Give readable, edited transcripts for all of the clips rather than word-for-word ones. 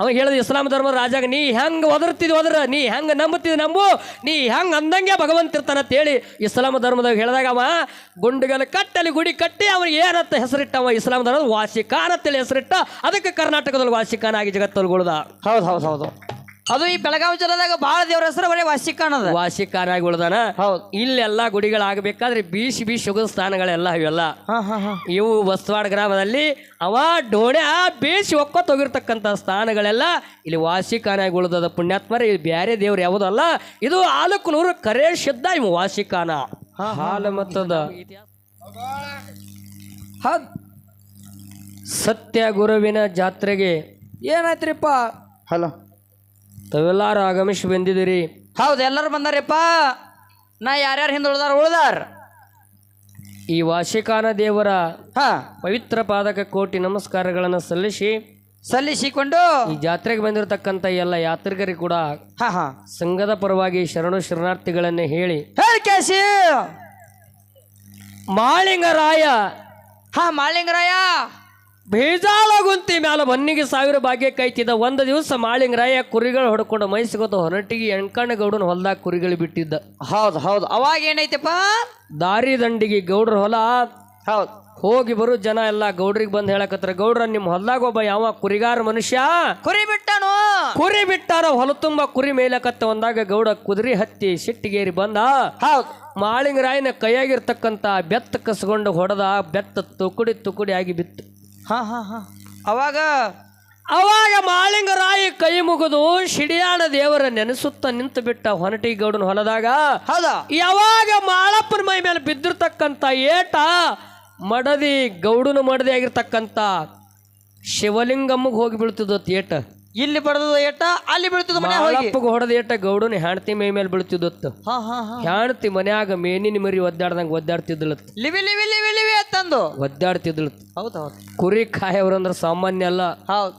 ಅವ ಹೇಳಿದ ಇಸ್ಲಾಂ ಧರ್ಮದ ರಾಜಾಗ ನೀ ಹೆಂಗೆ ಒದರ್ತಿದ್ವಿ ನೀ ಹೆಂಗೆ ನಂಬುತ್ತಿದ್ ನಂಬು, ನೀ ಹೆಂಗೆ ಅಂದಂಗೆ ಭಗವಂತ ಇರ್ತಾನಂತ ಹೇಳಿ ಇಸ್ಲಾಂ ಧರ್ಮದಾಗ ಹೇಳಿದಾಗ ಅವ ಗುಂಡುಗಲ ಕಟ್ಟಲ್ಲಿ ಗುಡಿ ಕಟ್ಟಿ ಅವನಿಗೆ ಏನಂತ ಹೆಸರಿಟ್ಟ. ಅವ ಇಸ್ಲಾಂ ಧರ್ಮದ ವಾಸಿಖಾನ್ ಅಂತೇಳಿ ಹೆಸರಿಟ್ಟ. ಅದಕ್ಕೆ ಕರ್ನಾಟಕದಲ್ಲಿ ವಾಸಿಖಾನ್ ಆಗಿ ಜಗತ್ತಲ್ಗೊಳ್ದ. ಹೌದು ಹೌದು ಹೌದು. ಅದು ಈ ಬೆಳಗಾವಿ ಜಿಲ್ಲೆದಾಗ ಭಾಳ ದೇವ್ರ ಹೆಸರು ಬರೀ ವಾಸಿಖಾನ್ ಅದ. ವಾಸಿಖಾನ್ ಆಗಿ ಉಳ್ದಾನ. ಹೌದು. ಇಲ್ಲೆಲ್ಲ ಗುಡಿಗಳಾಗಬೇಕಾದ್ರೆ ಬೀಸಿ ಉಗದ ಸ್ಥಾನಗಳೆಲ್ಲ ಇವೆಲ್ಲ ಇವು ಬಸವಾಡ ಗ್ರಾಮದಲ್ಲಿ ಅವ ಡೋಣೆ ಬೇಸಿ ಒಕ್ಕೊತ್ ಹೋಗಿರ್ತಕ್ಕಂಥ ಸ್ಥಾನಗಳೆಲ್ಲ ಇಲ್ಲಿ ವಾಸಿಖಾನ್ ಆಗಿ ಉಳ್ದದ. ಪುಣ್ಯಾತ್ಮರ ಇದು ಬ್ಯಾರೆ ದೇವ್ರು ಯಾವುದಲ್ಲ, ಇದು ಆಲಕನೂರು ಕರೆ ಸಿದ್ಧ ಇವು ವಾಸಿಖಾನ ಹಾಲ ಮತ್ತದ. ಸತ್ಯ ಗುರುವಿನ ಜಾತ್ರೆಗೆ ಏನಾಯ್ತ್ರಿಪ್ಪ? ಹಲೋ, ತಾವೆಲ್ಲಾರು ಆಗಮಿಸಿ ಬಂದಿದ್ದೀರಿ. ಹೌದು, ಎಲ್ಲರೂ ಬಂದಾರಪ್ಪ. ನಾ ಯಾರ್ಯಾರು ಹಿಂದೆ ಉಳ್ದಾರ ಈ ವಾಸಿಖಾನ ದೇವರ ಪವಿತ್ರ ಪಾದಕ ಕೋಟಿ ನಮಸ್ಕಾರಗಳನ್ನು ಸಲ್ಲಿಸಿಕೊಂಡು ಈ ಜಾತ್ರೆಗೆ ಬಂದಿರತಕ್ಕಂಥ ಎಲ್ಲ ಯಾತ್ರಿಕರಿಗೆ ಕೂಡ ಸಂಘದ ಪರವಾಗಿ ಶರಣು ಶರಣಾರ್ಥಿಗಳನ್ನೇ ಹೇಳಿ ಮಾಳಿಂಗರಾಯ ಮಾಳಿಂಗರಾಯ ಬೇಜಾಳ ಗುಂತಿ ಮ್ಯಾಲ ಬನ್ನಿಗೆ 1000 ಭಾಗ್ಯ ಕೈತಿದ್ದ. ಒಂದು ದಿವಸ ಮಾಳಿಂಗರಾಯ ಕುರಿಗಳು ಹೊಡ್ಕೊಂಡು ಮೈಸಿಗೋತ ಹೊರಟಿಗೆ ಎಣ್ಕಣ್ಣ ಗೌಡನ ಹೊಲದಾಗ ಕುರಿಗಳು ಬಿಟ್ಟಿದ್ದ. ಹೌದು ಹೌದು. ಅವಾಗ ಏನೈತಪ್ಪ? ದಾರಿ ದಂಡಿಗೆ ಗೌಡ್ರ ಹೊಲ. ಹೌದು. ಹೋಗಿ ಬರು ಜನ ಎಲ್ಲ ಗೌಡ್ರಿಗೆ ಬಂದು ಹೇಳಕತ್ರ, ಗೌಡ್ರ ನಿಮ್ಮ ಹೊಲದಾಗ ಒಬ್ಬ ಯಾವ ಕುರಿಗಾರ ಮನುಷ್ಯ ಕುರಿ ಬಿಟ್ಟಾರ ಹೊಲ ತುಂಬ ಕುರಿ ಮೇಲಕತ್ತ. ಒಂದಾಗ ಗೌಡ ಕುದುರೆ ಹತ್ತಿ ಸಿಟ್ಟಿಗೇರಿ ಬಂದ. ಹೌದು. ಮಾಳಿಂಗರಾಯನ ಕೈಯಾಗಿರ್ತಕ್ಕಂಥ ಬೆತ್ತ ಕಸ್ಕೊಂಡು ಹೊಡೆದ. ಬೆತ್ತ ತುಕುಡಿ ಆಗಿ ಬಿತ್ತು. ಅವಾಗ ಮಾಳಿಂಗರಾಯ ಕೈ ಮುಗಿದು ಶಿಡಿಯಾಣ ದೇವರ ನೆನೆಸುತ್ತ ನಿಂತು ಬಿಟ್ಟ ಹೊನಟಿ ಗೌಡನ ಹೊಲದಾಗ. ಹೌದಾ? ಯಾವಾಗ ಮಾಳಪ್ಪನ ಮೈ ಮೇಲೆ ಬಿದ್ದಿರ್ತಕ್ಕಂಥ ಏಟ ಮಡದಿ ಗೌಡನ ಮಡದಿ ಆಗಿರ್ತಕ್ಕಂಥ ಶಿವಲಿಂಗಮ್ಮಗೆ ಹೋಗಿ ಬೀಳ್ತಿದ್ದ ಏಟ. ಇಲ್ಲಿ ಬಡದ ಏಟ ಅಲ್ಲಿ ಬೀಳ್ತಿದ್ದ. ಮಾಳಪ್ಪಗೆ ಹೊಡೆದ ಏಟ ಗೌಡನ ಹೆಂಡತಿ ಮೈ ಮೇಲೆ ಬೀಳ್ತಿದ್ದತ್ತು. ಹೆಂಡತಿ ಮನ್ಯಾಗ ಮೇನಿನ ಮರಿ ಒದ್ದಾಡ್ದಂಗ ಒದ್ದಾಡ್ತಿದ್ಲತ್. ಲಿವಿ ಲಿವಿ ಲಿವಿ ಲಿವಿ ಅಂತಂದು ಒದ್ದಾಡ್ತಿದ್ಲತ್. ಹೌದು. ಕುರಿ ಕಾಯವ್ರಂದ್ರ ಸಾಮಾನ್ಯ ಅಲ್ಲ. ಹೌದು.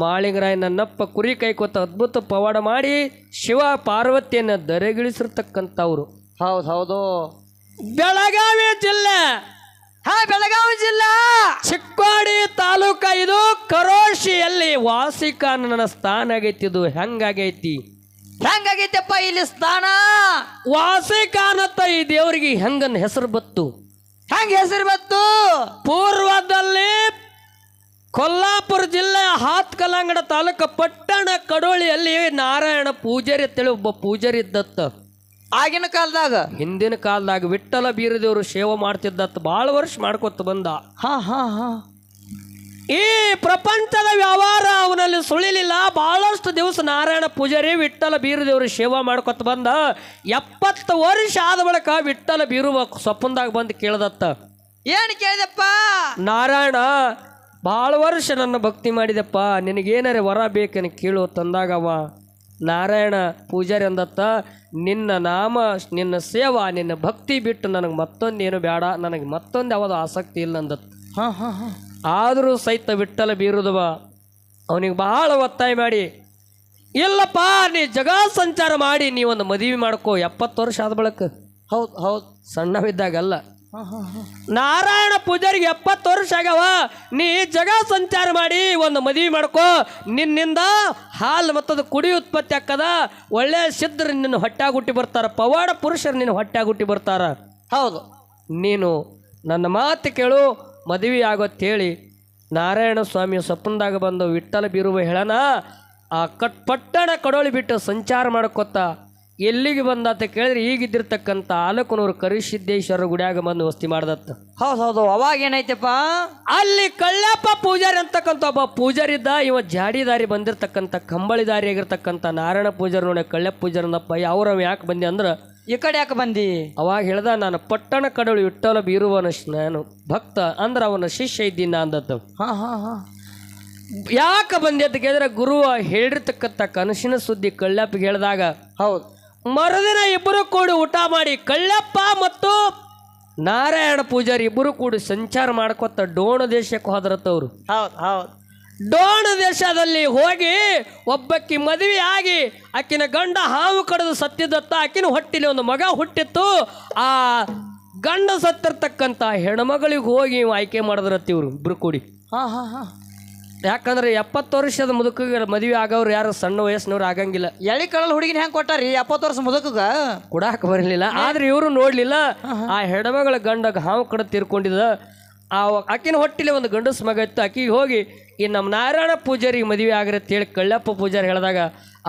ಮಾಳಿಂಗರಾಯ ನನ್ನಪ್ಪ ಕುರಿ ಕೈಕೋತ ಅದ್ಭುತ ಪವಾಡ ಮಾಡಿ ಶಿವ ಪಾರ್ವತಿಯನ್ನ ದರೆಗಿಳಿಸಿರ್ತಕ್ಕಂಥವ್ರು. ಹೌದು ಹೌದು. ಬೆಳಗಾವಿ ಜಿಲ್ಲೆ ಬೆಳಗಾವಿ ಜಿಲ್ಲಾ ಚಿಕ್ಕೋಡಿ ತಾಲೂಕ. ಇದು ಕರೋಶಿಯಲ್ಲಿ ವಾಸಿಖಾನನ ಸ್ಥಾನ ಆಗೈತಿ. ಇದು ಹೆಂಗಾಗೈತಪ್ಪ ಇಲ್ಲಿ ಸ್ಥಾನ? ವಾಸಿಖಾನತ್ತ ಈ ದೇವರಿಗೆ ಹೆಂಗನ್ ಹೆಸರು ಬತ್ತು? ಪೂರ್ವದಲ್ಲಿ ಕೊಲ್ಲಾಪುರ ಜಿಲ್ಲೆ ಹಾತ್ಕಲಂಗಡ ತಾಲೂಕು ಪಟ್ಟಣ ಕಡೋಳಿಯಲ್ಲಿ ನಾರಾಯಣ ಪೂಜಾರಿ ಅಂತೇಳಿ ಒಬ್ಬ ಪೂಜಾರಿ ಇದ್ದತ್ತ. ಆಗಿನ ಕಾಲದಾಗ, ಹಿಂದಿನ ಕಾಲದಾಗ ವಿಠ್ಠಲ ಬೀರದೇವರು ಸೇವೆ ಮಾಡ್ತಿದ್ದತ್ತ. ಭಾಳ ವರ್ಷ ಮಾಡ್ಕೊತ ಬಂದ. ಈ ಪ್ರಪಂಚದ ವ್ಯವಹಾರ ಅವನಲ್ಲಿ ಸುಳಿಲಿಲ್ಲ. ಬಹಳಷ್ಟು ದಿವಸ ನಾರಾಯಣ ಪೂಜಾರಿ ವಿಠ್ಠಲ ಬೀರದೇವರು ಸೇವಾ ಮಾಡ್ಕೊತ ಬಂದ. 70 ವರ್ಷ ಆದ ಬಳಿಕ ವಿಠ್ಠಲ ಬೀರುವ ಸ್ವಪ್ನದಾಗ ಬಂದು ಕೇಳದತ್ತ. ಏನು ಕೇಳಿದಪ್ಪ? ನಾರಾಯಣ, ಭಾಳ ವರ್ಷ ನನ್ನ ಭಕ್ತಿ ಮಾಡಿದಪ್ಪ, ನಿನಗೇನಾರೆ ವರ ಬೇಕೇನು ಕೇಳು ತಂದಾಗ ಅವ ನಾರಾಯಣ ಪೂಜಾರಿ ಅಂದತ್ತ, ನಿನ್ನ ನಾಮ, ನಿನ್ನ ಸೇವಾ, ನಿನ್ನ ಭಕ್ತಿ ಬಿಟ್ಟು ನನಗೆ ಮತ್ತೊಂದೇನು ಬೇಡ, ನನಗೆ ಮತ್ತೊಂದು ಯಾವುದು ಆಸಕ್ತಿ ಇಲ್ಲ ಅಂದತ್ತ. ಆದರೂ ಸಹಿತ ವಿಠ್ಠಲ ಬೀರುದವ ಅವನಿಗೆ ಬಹಳ ಒತ್ತಾಯ ಮಾಡಿ, ಇಲ್ಲಪ್ಪ ನೀ ಜಗ ಸಂಚಾರ ಮಾಡಿ ನೀ ಒಂದು ಮದುವೆ ಮಾಡ್ಕೋ. 70 ವರ್ಷ ಆದ ಬಳಕ. ಹೌದು ಹೌದು. ಸಣ್ಣವಿದ್ದಾಗಲ್ಲ. ನಾರಾಯಣ ಪೂಜಾರಿಗೆ 70 ವರ್ಷ ಆಗ್ಯಾವ. ನೀ ಜಗ ಸಂಚಾರ ಮಾಡಿ ಒಂದು ಮದುವೆ ಮಾಡ್ಕೋ. ನಿನ್ನಿಂದ ಹಾಲು ಮತ್ತದು ಕುಡಿ ಉತ್ಪತ್ತಿ ಆಕ್ಕದ. ಒಳ್ಳೆ ಸಿದ್ಧರು ನಿನ್ನ ಹೊಟ್ಟಾಗ ಹುಟ್ಟಿ ಬರ್ತಾರ, ಪವಾಡ ಪುರುಷರು ನಿನ್ನ ಹೊಟ್ಟಾಗ ಹುಟ್ಟಿ ಬರ್ತಾರ. ಹೌದು. ನೀನು ನನ್ನ ಮಾತು ಕೇಳು, ಮದುವೆ ಆಗೋತ್ತೇಳಿ ನಾರಾಯಣ ಸ್ವಾಮಿ ಸ್ವಪ್ನದಾಗ ಬಂದು ವಿಠ್ಠಲ ಬೀರುವ ಹೇಳನ. ಆ ಪಟ್ಟಣ ಕಡೋಳಿ ಬಿಟ್ಟು ಸಂಚಾರ ಮಾಡ್ಕೊತ ಎಲ್ಲಿಗೆ ಬಂದತ್ತ ಕೇಳಿದ್ರೆ ಈಗಿದ್ದಿರ್ತಕ್ಕಂಥ ಆಲಕನೂರು ಕರಿಸಿದ್ದೇಶ್ವರ ಗುಡಿಯಾಗ ಬಂದು ವಸ್ತಿ ಮಾಡ್ದತ್ತ. ಹೌದು ಹೌದು. ಅವಾಗ ಏನೈತಪ್ಪ? ಅಲ್ಲಿ ಕಳ್ಳಪ್ಪ ಪೂಜಾರಿ ಅಂತಕ್ಕಂಥ ಒಬ್ಬ ಪೂಜಾರಿ ಇದ್ದ. ಇವ ಜಾಡಿದಾರಿ ಬಂದಿರ್ತಕ್ಕಂಥ ಕಂಬಳಿದಾರಿ ಆಗಿರ್ತಕ್ಕಂಥ ನಾರಾಯಣ ಪೂಜಾರಿ ನೋಡಿ ಕಳ್ಳಪ್ಪ ಪೂಜಾರಿ ಅಂದಪ್ಪ. ಅವ್ರವ ಯಾಕೆ ಬಂದಿ ಅಂದ್ರೆ, ಈ ಕಡೆ ಯಾಕೆ ಬಂದಿ? ಅವಾಗ ಹೇಳ್ದ, ನಾನು ಪಟ್ಟಣ ಕಡೋಳಿ ವಿಠ್ಠಲ ಬೀರುವನ ನಾನು ಭಕ್ತ, ಅಂದ್ರೆ ಅವನ ಶಿಷ್ಯ ಇದ್ದೀನಿ ಅಂದದ್ದು. ಯಾಕೆ ಬಂದಿ ಅಂತ ಕೇಳಿದ್ರೆ, ಗುರುವ ಹೇಳಿರ್ತಕ್ಕಂಥ ಕನಸಿನ ಸುದ್ದಿ ಕಳ್ಳಪ್ಪಗೆ ಹೇಳಿದಾಗ, ಹೌದು, ಮರುದಿನ ಇಬ್ಬರು ಕೂಡಿ ಊಟ ಮಾಡಿ ಕಳ್ಳಪ್ಪ ಮತ್ತು ನಾರಾಯಣ ಪೂಜಾರಿ ಇಬ್ಬರು ಕೂಡಿ ಸಂಚಾರ ಮಾಡ್ಕೊತ ಡೋಣ ದೇಶಕ್ಕೆ ಹೋದ್ರತ್ತವ್ರು. ಹೌದು ಹೌದು. ಡೋಣ ದೇಶದಲ್ಲಿ ಹೋಗಿ ಒಬ್ಬಕ್ಕಿ ಮದುವೆ ಆಗಿ ಆಕಿನ ಗಂಡ ಹಾವು ಕಡಿದು ಸತ್ತಿದ್ದತ್ತ. ಆಕಿನ ಹೊಟ್ಟಿಲಿ ಒಂದು ಮಗ ಹುಟ್ಟಿತ್ತು. ಆ ಗಂಡ ಸತ್ತಿರ್ತಕ್ಕಂಥ ಹೆಣ್ಮಗಳಿಗೆ ಹೋಗಿ ಆಯ್ಕೆ ಮಾಡಿದ್ರತ್ತ ಇವ್ರು ಇಬ್ರು ಕೂಡಿ. ಯಾಕಂದ್ರೆ 70 ವರ್ಷದ ಮುದುಕಿಗೆ ಮದುವೆ ಆಗೋರು ಯಾರು ಸಣ್ಣ ವಯಸ್ಸಿನವ್ರು ಆಗಂಗಿಲ್ಲ. ಎಳಿ ಕಳಲ್ ಹುಡುಗಿನ ಹೆಂಗ್ ಕೊಟ್ಟಾರಿ 70 ವರ್ಷ ಮುದುಕಗ ಕೊಡಾಕ ಬರಲಿಲ್ಲ. ಆದ್ರೆ ಇವರು ನೋಡ್ಲಿಲ್ಲ. ಆ ಹೆಣ್ಮಗಳ ಗಂಡ ಹಾವು ಕಡೆ ತೀರ್ಕೊಂಡಿದ್ದ. ಆಕಿನ ಹೊಟ್ಟಿಲೆ ಒಂದು ಗಂಡಸ ಮಗ ಇತ್ತು. ಆಕಿಗೆ ಹೋಗಿ ಈ ನಮ್ಮ ನಾರಾಯಣ ಪೂಜಾರಿಗೆ ಮದುವೆ ಆಗ್ರಿ ಅಂತೇಳಿ ಕಳ್ಳಪ್ಪ ಪೂಜಾರಿ ಹೇಳಿದಾಗ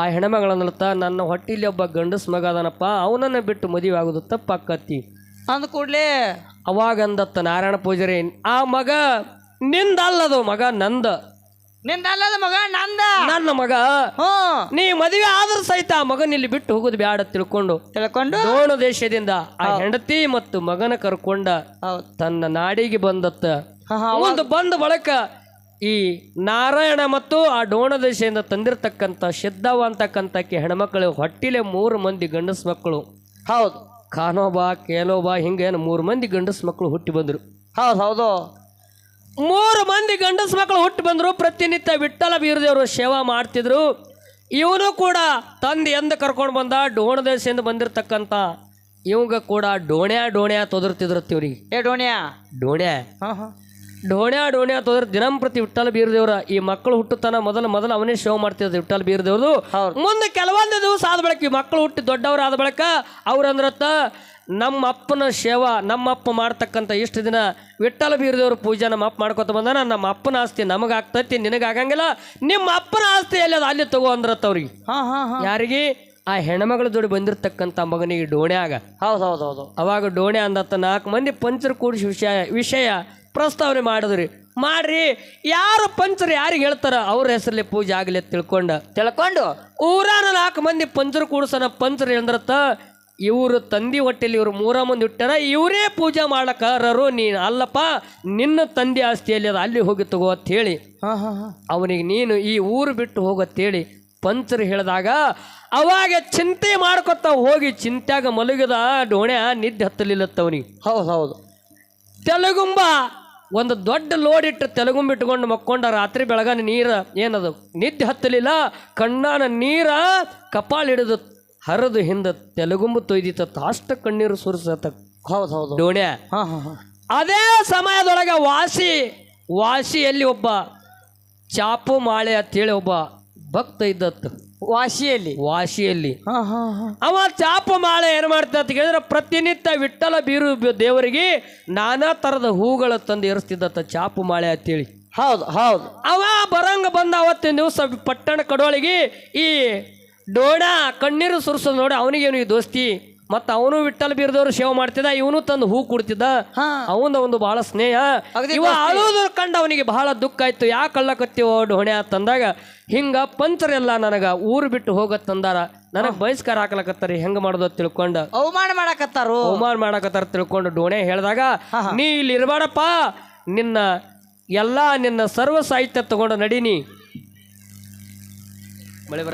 ಆ ಹೆಣ್ಮಗಳನ್ನಲ್ತ ನನ್ನ ಹೊಟ್ಟಿಲಿ ಒಬ್ಬ ಗಂಡಸ ಮಗ ಅದನಪ್ಪ, ಅವನನ್ನ ಬಿಟ್ಟು ಮದುವೆ ಆಗೋದು ತಪ್ಪಾಕತ್ತಿ ಅಂದ ಕೂಡ್ಲೆ ಅವಾಗ ಅಂದತ್ತ ನಾರಾಯಣ ಪೂಜಾರಿ, ಆ ಮಗ ನಿಂದಲ್ಲದು, ಮಗ ನಂದ, ನಿಂದಲ್ಲದ ಮಗ ನಂದ, ನನ್ನ ಮಗ. ನೀ ಮದುವೆ ಆದ್ರೂ ಸಹಿತ ಆ ಮಗನ ಇಲ್ಲಿ ಬಿಟ್ಟು ಹೋಗುದು ಬ್ಯಾಡ ತಿಳ್ಕೊಂಡು ಡೋಣ ದೇಶದಿಂದ ಆ ಹೆಂಡತಿ ಮತ್ತು ಮಗನ ಕರ್ಕೊಂಡ ತನ್ನ ನಾಡಿಗೆ ಬಂದತ್ತ. ಒಂದು ಬಂದ ಬಳಕ ಈ ನಾರಾಯಣ ಮತ್ತು ಆ ಡೋಣ ದೇಶದಿಂದ ತಂದಿರತಕ್ಕಂಥ ಸಿದ್ಧವ ಅಂತಕ್ಕಂಥ ಹೆಣ್ಮಕ್ಳು ಹೊಟ್ಟಿಲೆ 3 ಮಂದಿ ಗಂಡಸ ಮಕ್ಕಳು. ಹೌದು, ಕಾನೋಬಾ ಕೇಲೋಬಾ ಹಿಂಗೇನು 3 ಮಂದಿ ಗಂಡಸ ಮಕ್ಕಳು ಹುಟ್ಟಿ ಬಂದ್ರು. ಹೌದು 3 ಮಂದಿ ಗಂಡಸ ಮಕ್ಕಳು ಹುಟ್ಟಿ ಬಂದ್ರು. ಪ್ರತಿನಿತ್ಯ ವಿಠ್ಠಲ ಬೀರದೇವರು ಸೇವಾ ಮಾಡ್ತಿದ್ರು. ಇವನು ಕೂಡ ತಂದೆ ಎಂದ ಕರ್ಕೊಂಡು ಬಂದ ಡೋಣ ದೇಶದಿಂದ ಬಂದಿರತಕ್ಕಂಥ ಇವಂಗ ಕೂಡ ಡೋಣ್ಯಾ ತೊದರ್ತಿದ್ರತ್ ಇವ್ರಿಗೆ. ಡೋಣ್ಯಾ ತೊದರ್ ದಿನಂಪ್ರತಿ ವಿಠ್ಠಲ ಬೀರದೇವ್ರ ಈ ಮಕ್ಕಳು ಹುಟ್ಟುತ್ತಾನ ಮೊದಲು ಅವನೇ ಸೇವೆ ಮಾಡ್ತಿದ್ರು ವಿಠ್ಠಲ ಬೀರದೇವ್ರು. ಮುಂದೆ ಕೆಲವೊಂದು ದಿವಸ ಆದ ಬಳಿಕ ಈ ಮಕ್ಕಳು ಹುಟ್ಟಿ ದೊಡ್ಡವ್ರು ಆದ ಬಳಿಕ ಅವ್ರಂದ್ರತ್ತ ನಮ್ಮ ಅಪ್ಪನ ಸೇವಾ ನಮ್ಮಪ್ಪ ಮಾಡ್ತಕ್ಕಂಥ ಇಷ್ಟು ದಿನ ವಿಠ್ಠಲ ಬೀರದೇವ್ರ ಪೂಜೆ ನಮ್ಮ ಅಪ್ಪ ಮಾಡ್ಕೊತ ಬಂದಾನ, ನಮ್ಮ ಅಪ್ಪನ ಆಸ್ತಿ ನಮಗಾಗ್ತೈತಿ, ನಿನಗಾಗಂಗಿಲ್ಲ, ನಿಮ್ಮ ಅಪ್ಪನ ಆಸ್ತಿ ಎಲ್ಲಿ ಅದು ಅಲ್ಲಿ ತಗೋ ಅಂದ್ರತ್ತ ಅವ್ರಿಗೆ. ಯಾರಿಗೆ? ಆ ಹೆಣ್ಮಗಳ ಜೋಡಿ ಬಂದಿರತಕ್ಕಂಥ ಮಗನಿಗೆ ಡೋಣ್ಯಾಗ. ಹೌದು ಅವಾಗ ಡೋಣ್ಯಾ ಅಂದತ್ತ 4 ಮಂದಿ ಪಂಚರು ಕೂಡಿಸಿ ವಿಷಯ ಪ್ರಸ್ತಾವನೆ ಮಾಡಿದ್ರಿ. ಮಾಡ್ರಿ, ಯಾರು ಪಂಚರು ಯಾರಿಗೆ ಹೇಳ್ತಾರ ಅವ್ರ ಹೆಸರಲ್ಲಿ ಪೂಜೆ ಆಗಲಿ ತಿಳ್ಕೊಂಡು ಊರಾನ 4 ಮಂದಿ ಪಂಚರು ಕೂಡ್ಸನ. ಪಂಚರು ಎಂದ್ರತ್ತ ಇವರು ತಂದಿ ಹೊಟ್ಟೆಲಿ ಇವ್ರು 3 ಮಂದಿ ಹುಟ್ಟಾರ, ಇವರೇ ಪೂಜೆ ಮಾಡಕರರು, ನೀನು ಅಲ್ಲಪ್ಪ, ನಿನ್ನ ತಂದೆ ಆಸ್ತಿಯಲ್ಲಿ ಅದು ಅಲ್ಲಿ ಹೋಗಿ ತಗೋ ಅಂತ ಹೇಳಿ ಅವನಿಗೆ ನೀನು ಈ ಊರು ಬಿಟ್ಟು ಹೋಗತ್ತೇಳಿ ಪಂಚರು ಹೇಳಿದಾಗ ಅವಾಗ ಚಿಂತೆ ಮಾಡ್ಕೊತ ಹೋಗಿ ಚಿಂತ್ಯಾಗ ಮಲಗಿದ ಡೋಣ್ಯಾ ನಿದ್ದೆ ಹತ್ತಲಿಲ್ಲತ್ತವನಿಗೆ. ಹೌದು ತೆಲಗುಂಬ ಒಂದು ದೊಡ್ಡ ಲೋಡ್ ಇಟ್ಟು ತೆಲಗುಂಬ ಇಟ್ಕೊಂಡು ಮಕ್ಕೊಂಡ ರಾತ್ರಿ ಬೆಳಗಾನ ನೀರ ಏನದು ನಿದ್ದೆ ಹತ್ತಲಿಲ್ಲ. ಕಣ್ಣಾನ ನೀರ ಕಪಾಳ ಹಿಡಿದು ಹರಿದು ಹಿಂದ ತೆಲಗುಂಬ ತೊಯ್ದಿತ್ತ, ಅಷ್ಟ ಕಣ್ಣೀರು ಸುರಿಸತ್ತ. ಹೌದು ಡೋಣ್ಯಾ. ಅದೇ ಸಮಯದೊಳಗೆ ವಾಸಿಯಲ್ಲಿ ಒಬ್ಬ ಚಾಪು ಮಾಳೆ ಅಂತೇಳಿ ಒಬ್ಬ ಭಕ್ತ ಇದ್ದತ್ತು. ವಾಸಿಯಲ್ಲಿ ಅವ ಚಾಪು ಮಾಳೆ ಏನ್ ಮಾಡ್ತಾ ಅಂತ ಕೇಳಿದ್ರೆ ಪ್ರತಿನಿತ್ಯ ವಿಠ್ಠಲ ಬೀರು ದೇವರಿಗೆ ನಾನಾ ತರದ ಹೂಗಳ ತಂದು ಏರಿಸ್ತಿದ್ದತ್ತ ಚಾಪು ಮಾಳೆ ಅಂತೇಳಿ. ಹೌದು ಅವ ಬರಂಗ ಬಂದ ಅವತ್ತಿನ ದಿವಸ ಪಟ್ಟಣ ಕಡೋಳಿಗೆ ಈ ಡೋಣ ಕಣ್ಣೀರು ಸುರಿಸೋದು ನೋಡಿ ಅವನಿಗೇನು ಈ ದೋಸ್ತಿ. ಮತ್ತ ಅವನು ವಿಠ್ಠಲ ಬೀರದವ್ರು ಸೇವೆ ಮಾಡ್ತಿದ್ದ, ಇವನು ತಂದು ಹೂ ಕೊಡ್ತಿದ್ದ. ಅವನ ಒಂದು ಬಹಳ ಸ್ನೇಹ. ಇವ ಅಳುವುದ್ರ ಕಂಡು ಅವನಿಗೆ ಬಹಳ ದುಃಖ ಆಯ್ತು. ಯಾಕೆ ಅಳ್ಳಕತ್ತೀವೋ ಡೋಣ್ಯಾ ತಂದಾಗ ಹಿಂಗ ಪಂಚರೆಲ್ಲ ನನಗ ಊರು ಬಿಟ್ಟು ಹೋಗತ್ತಂದಾರ, ನನಗೆ ಬಹಿಷ್ಕಾರ ಹಾಕ್ಲಕತ್ತಾರ, ಹೆಂಗ ಮಾಡೋದು ತಿಳ್ಕೊಂಡ ಅವಮಾನ ಮಾಡಕತ್ತಾರ ತಿಳ್ಕೊಂಡು ಡೋಣ್ಯಾ ಹೇಳಿದಾಗ ನೀ ಇಲ್ಲಿ ಇರಬೇಡಪ್ಪ, ನಿನ್ನ ಸರ್ವ ಸಾಹಿತ್ಯ ತಗೊಂಡು ನಡೀನಿ.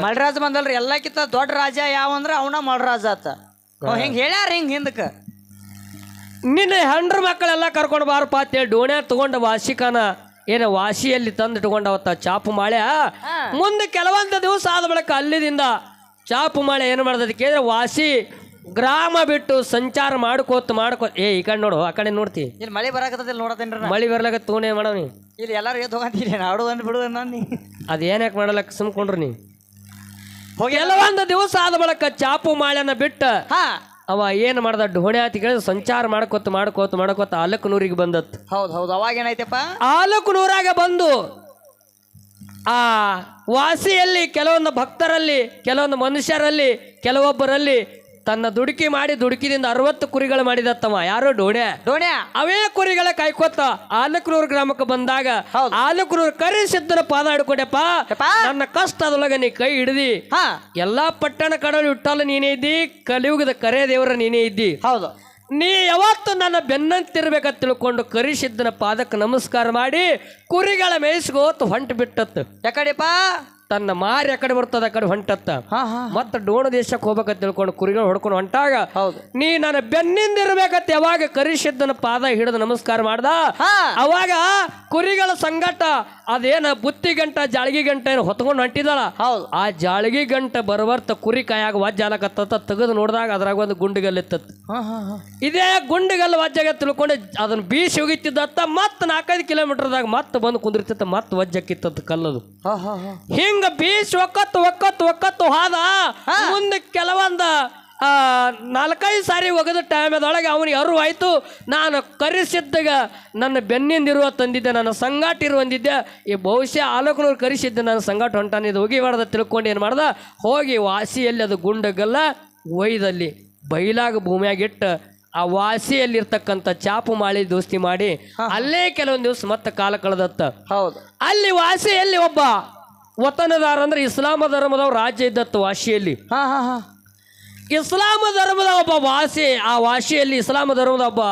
ಮಳರಾಜ ಬಂದಲ್ರಿ, ಎಲ್ಲಕ್ಕಿಂತ ದೊಡ್ಡ ರಾಜ ಯಾವಂದ್ರ ಅವನ ಮಳರಾಜ ಆತ. ಹಿಂಗ ಹೇಳ್ಯಾರ ಹಿಂದಕ್ಕ ನಿನ್ನ ಹೆಂಡ್ರ ಮಕ್ಕಳೆಲ್ಲ ಕರ್ಕೊಂಡು ಬಾರಪ್ಪ ಅಂತೇಳಿ ಡೋಣ್ಯಾ ತಗೊಂಡ ವಾಸಿಕನ ವಾಸಿಯಲ್ಲಿ ತಂದು ಇಟ್ಕೊಂಡವತ್ತ ಚಾಪು ಮಾಳೆ. ಮುಂದೆ ಕೆಲವೊಂದು ದಿವಸ ಆದ ಬಳಿಕ ಅಲ್ಲಿದಿಂದ ಚಾಪು ಮಾಳೆ ಏನು ಮಾಡ್ದ ಕೇಳಿದ್ರೆ ವಾಸಿ ಗ್ರಾಮ ಬಿಟ್ಟು ಸಂಚಾರ ಮಾಡ್ಕೋತ ಈ ಕಡೆ ನೋಡು, ಆ ಕಡೆ ನೋಡ್ತಿ ಇಲ್ಲಿ ಮಳೆ ಬರಾಕತ್ತದಿಲ್ಲ ನೋಡತ್ತೇನ್ರಿ. ಮಳಿ ಬರ್ಲಾಕ ತಗೊಂಡೇ ಮಾಡವ್ನಿ ಇಲ್ಲಿ ಎಲ್ಲಾರು ಎದ್ದು ಹೋಗಂತೀರಿ ಆಡು ಅಂದ್ ಬಿಡು ಅನ್ನಿ ಅದೇನಕ್ಕೆ ಮಾಡಲಕ್ಕ ಸುಮ್ಕೊಂಡ್ರು ನೀ. ಕೆಲವೊಂದು ದಿವಸ ಆದ ಬಳಿಕ ಚಾಪು ಮಾಳೆನ ಬಿಟ್ಟ ಅವ ಏನ್ ಮಾಡ್ದ ಡೋಣ್ಯಾ ಅಂತ ಕೇಳಿದ್ರೆ ಸಂಚಾರ ಮಾಡ್ಕೋತ ಆಲಕ್ಕನೂರಿಗೆ ಬಂದತ್. ಹೌದು ಅವಾಗ ಏನಾಯ್ತಪ್ಪ, ಆಲಕ್ಕನೂರಾಗ ಬಂದು ಆ ವಾಸಿಯಲ್ಲಿ ಕೆಲವೊಂದು ಭಕ್ತರಲ್ಲಿ, ಕೆಲವೊಂದು ಮನುಷ್ಯರಲ್ಲಿ, ಕೆಲವೊಬ್ಬರಲ್ಲಿ ತನ್ನ ದುಡುಕಿದಿಂದ 60 ಕುರಿಗಳು ಮಾಡಿದತ್ತವ. ಯಾರು? ಡೋಣ್ಯಾ. ಅವೇ ಕುರಿಗಳ ಕಾಯ್ಕೋತ ಆಲಕ್ಕನೂರು ಗ್ರಾಮಕ್ಕೆ ಬಂದಾಗ ಆಲಕ್ಕನೂರು ಕರಿಸಿದ್ದನ ಪಾದ ಹಿಡ್ಕೊಂಡೆಪ್ಪ, ನನ್ನ ಕಷ್ಟದೊಳಗ ನೀ ಕೈ ಹಿಡಿದಿ, ಎಲ್ಲಾ ಪಟ್ಟಣ ಕಡಲು ವಿಠ್ಠಲ ನೀನೇ ಇದ್ದಿ, ಕಲಿಯುಗದ ಕರೆ ದೇವರ ನೀನೇ ಇದ್ದಿ. ಹೌದು, ನೀ ಯಾವತ್ತು ನನ್ನ ಬೆನ್ನಂತಿರ್ಬೇಕಂತ ತಿಳ್ಕೊಂಡು ಕರಿಸಿದ್ದನ ಪಾದಕ್ಕೆ ನಮಸ್ಕಾರ ಮಾಡಿ ಕುರಿಗಳ ಮೇಯಿಸ್ಕೋತ ಹೊಂಟು ಬಿಟ್ಟತ್ತು. ಯಾಕಡೆಪ್ಪ ತನ್ನ ಮಾರಿ ಆ ಕಡೆ ಬರ್ತದ ಆ ಕಡೆ ಹೊಂಟತ್ತ ಹಾ ಹಾ ಮತ್ತ ಡೋಣ ದೇಶಕ್ಕೆ ಹೋಗ್ಬೇಕಂತ ತಿಳ್ಕೊಂಡು ಕುರಿಗಳು ಹೊಡ್ಕೊಂಡು ಹೊಂಟಾಗ ಹೌದು ನೀ ನನ್ನ ಬೆನ್ನಿಂದಿರ್ಬೇಕಂತ ಯಾವಾಗ ಕರಿಸಿದ್ದನ ಪಾದ ಹಿಡಿದು ನಮಸ್ಕಾರ ಮಾಡ್ದ ಹಾ ಅವಾಗ ಕುರಿಗಳ ಸಂಗಟ ಅದೇನ ಬುತ್ತಿ ಗಂಟ ಜಾಳಗಿ ಗಂಟ ಏನು ಹೊತ್ಕೊಂಡು ಹೊಂಟಿದಳ ಹೌದು ಆ ಜಾಳಗಿ ಗಂಟ ಬರಬರ್ತ ಕುರಿ ಕಾಯಾಗ ವಜ್ಜ ಆಲಕತ್ತ ತೆಗೆದು ನೋಡಿದಾಗ ಅದ್ರಾಗ ಒಂದು ಗುಂಡುಗಲ್ ಇತ್ತತ್ ಹಾ ಹಾ ಹಾ ಇದೇ ಗುಂಡುಗಲ್ ವಜ್ಜಾಗ ತಿಳ್ಕೊಂಡು ಅದನ್ನ ಬೀಸಿ ಹೋಗಿತ್ತಿದ್ದತ್ತ ಮತ್ತ 4-5 ಕಿಲೋಮೀಟರ್ದಾಗ ಮತ್ತೆ ಬಂದು ಕುಂದಿರ್ತಿತ್ತ ಮತ್ತೆ ವಜ್ಜಕ್ಕಿತ್ತತ್ ಕಲ್ಲದು ಹಾ ಹಾ ಹಾ ಹಿಂಗ ಬೀಸಿ ಒಕ್ಕತ್ತು ಹಾದ ಮುಂದೆ ಕೆಲವೊಂದ 4-5 ಸಾರಿ ಒಗದ ಟೈಮದೊಳಗೆ ಅವನಿಗೆ ಅರು ಆಯ್ತು ನಾನು ಕರೆಸಿದ್ದಾಗ ನನ್ನ ಬೆನ್ನಿಂದಿರುವ ತಂದಿದ್ದೆ ನನ್ನ ಸಂಗಾಟ ಇರುವಂದಿದ್ದೆ ಈ ಬಹುಶಃ ಆಲೋಕನವ್ರು ಕರೆಸಿದ್ದೆ ನನ್ನ ಸಂಗಾಟ ಹೊಂಟಾನಿದ್ದು ಹೋಗಿ ಮಾಡ್ದ ತಿಳ್ಕೊಂಡು ಏನು ಮಾಡ್ದ ಹೋಗಿ ವಾಸಿಯಲ್ಲಿ ಅದು ಗುಂಡಗಲ್ಲ ಒಯ್ದಲ್ಲಿ ಬೈಲಾಗ ಭೂಮಿಯಾಗಿಟ್ಟು ಆ ವಾಸಿಯಲ್ಲಿರ್ತಕ್ಕಂಥ ಚಾಪು ಮಾಳಿ ದೋಸ್ತಿ ಮಾಡಿ ಅಲ್ಲೇ ಕೆಲವೊಂದು ದಿವಸ ಮತ್ತೆ ಕಾಲ ಕಳೆದತ್ತ ಹೌದು ಅಲ್ಲಿ ವಾಸಿಯಲ್ಲಿ ಒಬ್ಬ ವತನದಾರ ಅಂದ್ರೆ ಇಸ್ಲಾಮ ಧರ್ಮದವ್ರ ರಾಜ್ಯ ಇದ್ದತ್ತು ವಾಸಿಯಲ್ಲಿ ಹಾ ಹಾ ಹಾ ಇಸ್ಲಾಮ ಧರ್ಮದ ಒಬ್ಬ ವಾಸಿಯಲ್ಲಿ ಇಸ್ಲಾಮ ಧರ್ಮದ ಒಬ್ಬ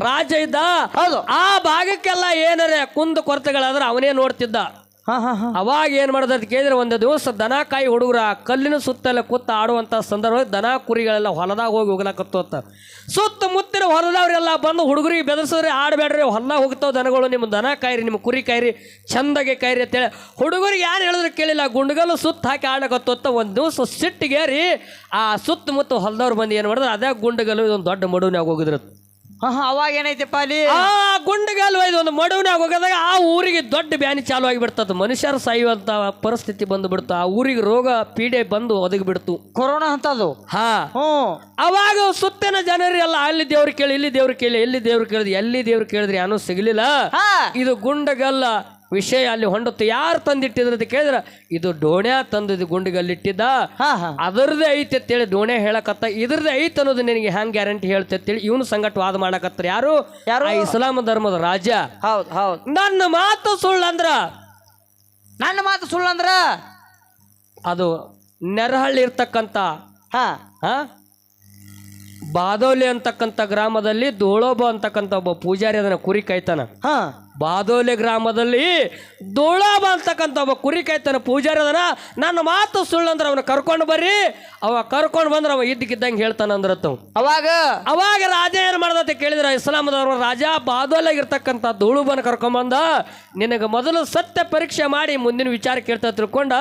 ರಾಜ ಇದ್ದ ಹೌದು ಆ ಭಾಗಕ್ಕೆಲ್ಲ ಏನರೆ ಕುಂದು ಕೊರತೆಗಳಾದ್ರೆ ಅವನೇ ನೋಡ್ತಿದ್ದ ಹಾ ಹಾ ಹಾ ಅವಾಗ ಏನ್ ಮಾಡ್ದ ಅಂತ ಕೇಳಿದ್ರೆ ಒಂದು ದಿವಸ ದನ ಕಾಯಿ ಹುಡುಗರ ಕಲ್ಲಿನ ಸುತ್ತೆಲ್ಲ ಕೂತ ಆಡುವಂತ ಸಂದರ್ಭ ದನ ಕುರಿಗಳೆಲ್ಲ ಹೊಲದಾಗ ಹೋಗಿ ಹೋಗ್ಲಾಕತ್ತ ಸುತ್ತಮುತ್ತಿನ ಹೊಲದವ್ರೆಲ್ಲ ಬಂದು ಹುಡುಗರಿಗೆ ಬೆದರ್ಸಿದ್ರೆ ಆಡಬೇಡ್ರಿ ಹೊಲ ಹೋಗ್ತಾವ ದನಗಳು ನಿಮ್ಮ ದನ ಕಾಯಿರಿ ನಿಮ್ಮ ಕುರಿ ಕಾಯಿರಿ ಚಂದಾಗೆ ಕಾಯಿರಿ ಅಂತೇಳಿ ಹುಡುಗರಿಗೆ ಯಾರು ಹೇಳಿದ್ರೆ ಕೇಳಿಲ್ಲ ಗುಂಡುಗಲ್ಲು ಸುತ್ತ ಹಾಕಿ ಆಡಕತ್ತ ಒಂದು ದಿವಸ ಸಿಟ್ಟಿಗೇರಿ ಆ ಸುತ್ತಮುತ್ತ ಹೊಲದವ್ರು ಬಂದು ಏನು ಮಾಡಿದ್ರೆ ಅದೇ ಗುಂಡುಗಲ್ಲು ಇದೊಂದು ದೊಡ್ಡ ಮಡುವಿನಾಗ ಹೋಗಿದ್ರು ಹಾ ಹಾ ಅವಾಗ ಏನೈತಿಪ್ಪ ಅಲ್ಲಿ ಆ ಗುಂಡುಗಲ್ಲು ಇದೊಂದು ಮಡುವಿನಾಗ ಹೋಗದಾಗ ಆ ಊರಿಗೆ ದೊಡ್ಡ ಬ್ಯಾನಿ ಚಾಲು ಆಗಿಬಿಡ್ತದ ಮನುಷ್ಯರು ಸಾಯುವಂತ ಪರಿಸ್ಥಿತಿ ಬಂದು ಬಿಡ್ತು ಆ ಊರಿಗೆ ರೋಗ ಪೀಡೆ ಬಂದು ಒದಗಿ ಬಿಡ್ತು ಕೊರೋನಾ ಅಂತದು ಹಾ ಹ್ಮ್ ಅವಾಗ ಸುತ್ತಿನ ಜನರೆಲ್ಲ ಅಲ್ಲಿ ದೇವ್ರು ಕೇಳಿ ಇಲ್ಲಿ ದೇವ್ರು ಕೇಳಿ ಎಲ್ಲಿ ದೇವ್ರು ಕೇಳಿದ್ರಿ ಎಲ್ಲಿ ದೇವ್ರು ಕೇಳಿದ್ರಿ ಏನೂ ಸಿಗಲಿಲ್ಲ ಹಾ ಇದು ಗುಂಡಗಲ್ಲ ವಿಷಯ ಅಲ್ಲಿ ಹೊಂಡುತ್ತೆ ಯಾರು ತಂದಿಟ್ಟಿದ್ರ ಅಂತ ಕೇಳಿದ್ರ ಇದು ಡೋಣ್ಯಾ ತಂದು ಗುಂಡಗಲ್ಲಿಟ್ಟಿದ್ದ ಹಾ ಹಾ ಅದರದೇ ಐತೆ ಅಂತೇಳಿ ಡೋಣೆ ಹೇಳಕತ್ತ ಇದ್ರದೇ ಐತೆ ಅನ್ನೋದು ನಿನಗೆ ಹ್ಯಾಂಗ್ ಗ್ಯಾರಂಟಿ ಹೇಳ್ತೆ ಅಂತೇಳಿ ಇವನು ಸಂಗಟ ವಾದ ಮಾಡಕತ್ತಾರ ಯಾರು ಯಾರು? ಆ ಇಸ್ಲಾಂ ಧರ್ಮದ ರಾಜ ಹೌದು ಹೌದು ನನ್ನ ಮಾತು ಸುಳ್ಳಂದ್ರ ನನ್ನ ಮಾತು ಸುಳ್ಳಂದ್ರ ಅದು ನೆರಹಳ್ಳಿ ಇರ್ತಕ್ಕಂಥ ಹಾ ಹಾ ಬಾದೋಲಿ ಅಂತಕ್ಕಂಥ ಗ್ರಾಮದಲ್ಲಿ ದೋಳೋಬ ಅಂತಕ್ಕಂಥ ಒಬ್ಬ ಪೂಜಾರಿ ಅದನ್ನ ಕುರಿ ಕಾಯ್ತಾನ ಹಾ ಬಾದೋಲಿ ಗ್ರಾಮದಲ್ಲಿ ದೋಳೋಬ ಅಂತಕ್ಕಂಥ ಒಬ್ಬ ಕುರಿ ಕಾಯ್ತಾನ ಪೂಜಾರಿ ಅದನ ನನ್ನ ಮಾತು ಸುಳ್ಳಂದ್ರೆ ಅವನ ಕರ್ಕೊಂಡು ಬರ್ರಿ ಅವ ಕರ್ಕೊಂಡು ಬಂದ್ರೆ ಅವ ಇದ್ದಕ್ಕಿದ್ದಂಗೆ ಹೇಳ್ತಾನಂದ್ರತ್ತ ಅವಾಗ ರಾಜ ಏನು ಮಾಡ್ದತ್ತೆ ಕೇಳಿದ್ರ ಇಸ್ಲಾಮದವ್ರ ರಾಜ ಬಾದೋಲಾಗಿರ್ತಕ್ಕಂಥ ದೋಳುಬನ ಕರ್ಕೊಂಬಂದ ನಿನಗೆ ಮೊದಲು ಸತ್ಯ ಪರೀಕ್ಷೆ ಮಾಡಿ ಮುಂದಿನ ವಿಚಾರ ಕೇಳ್ತಾ ತಿಳ್ಕೊಂಡ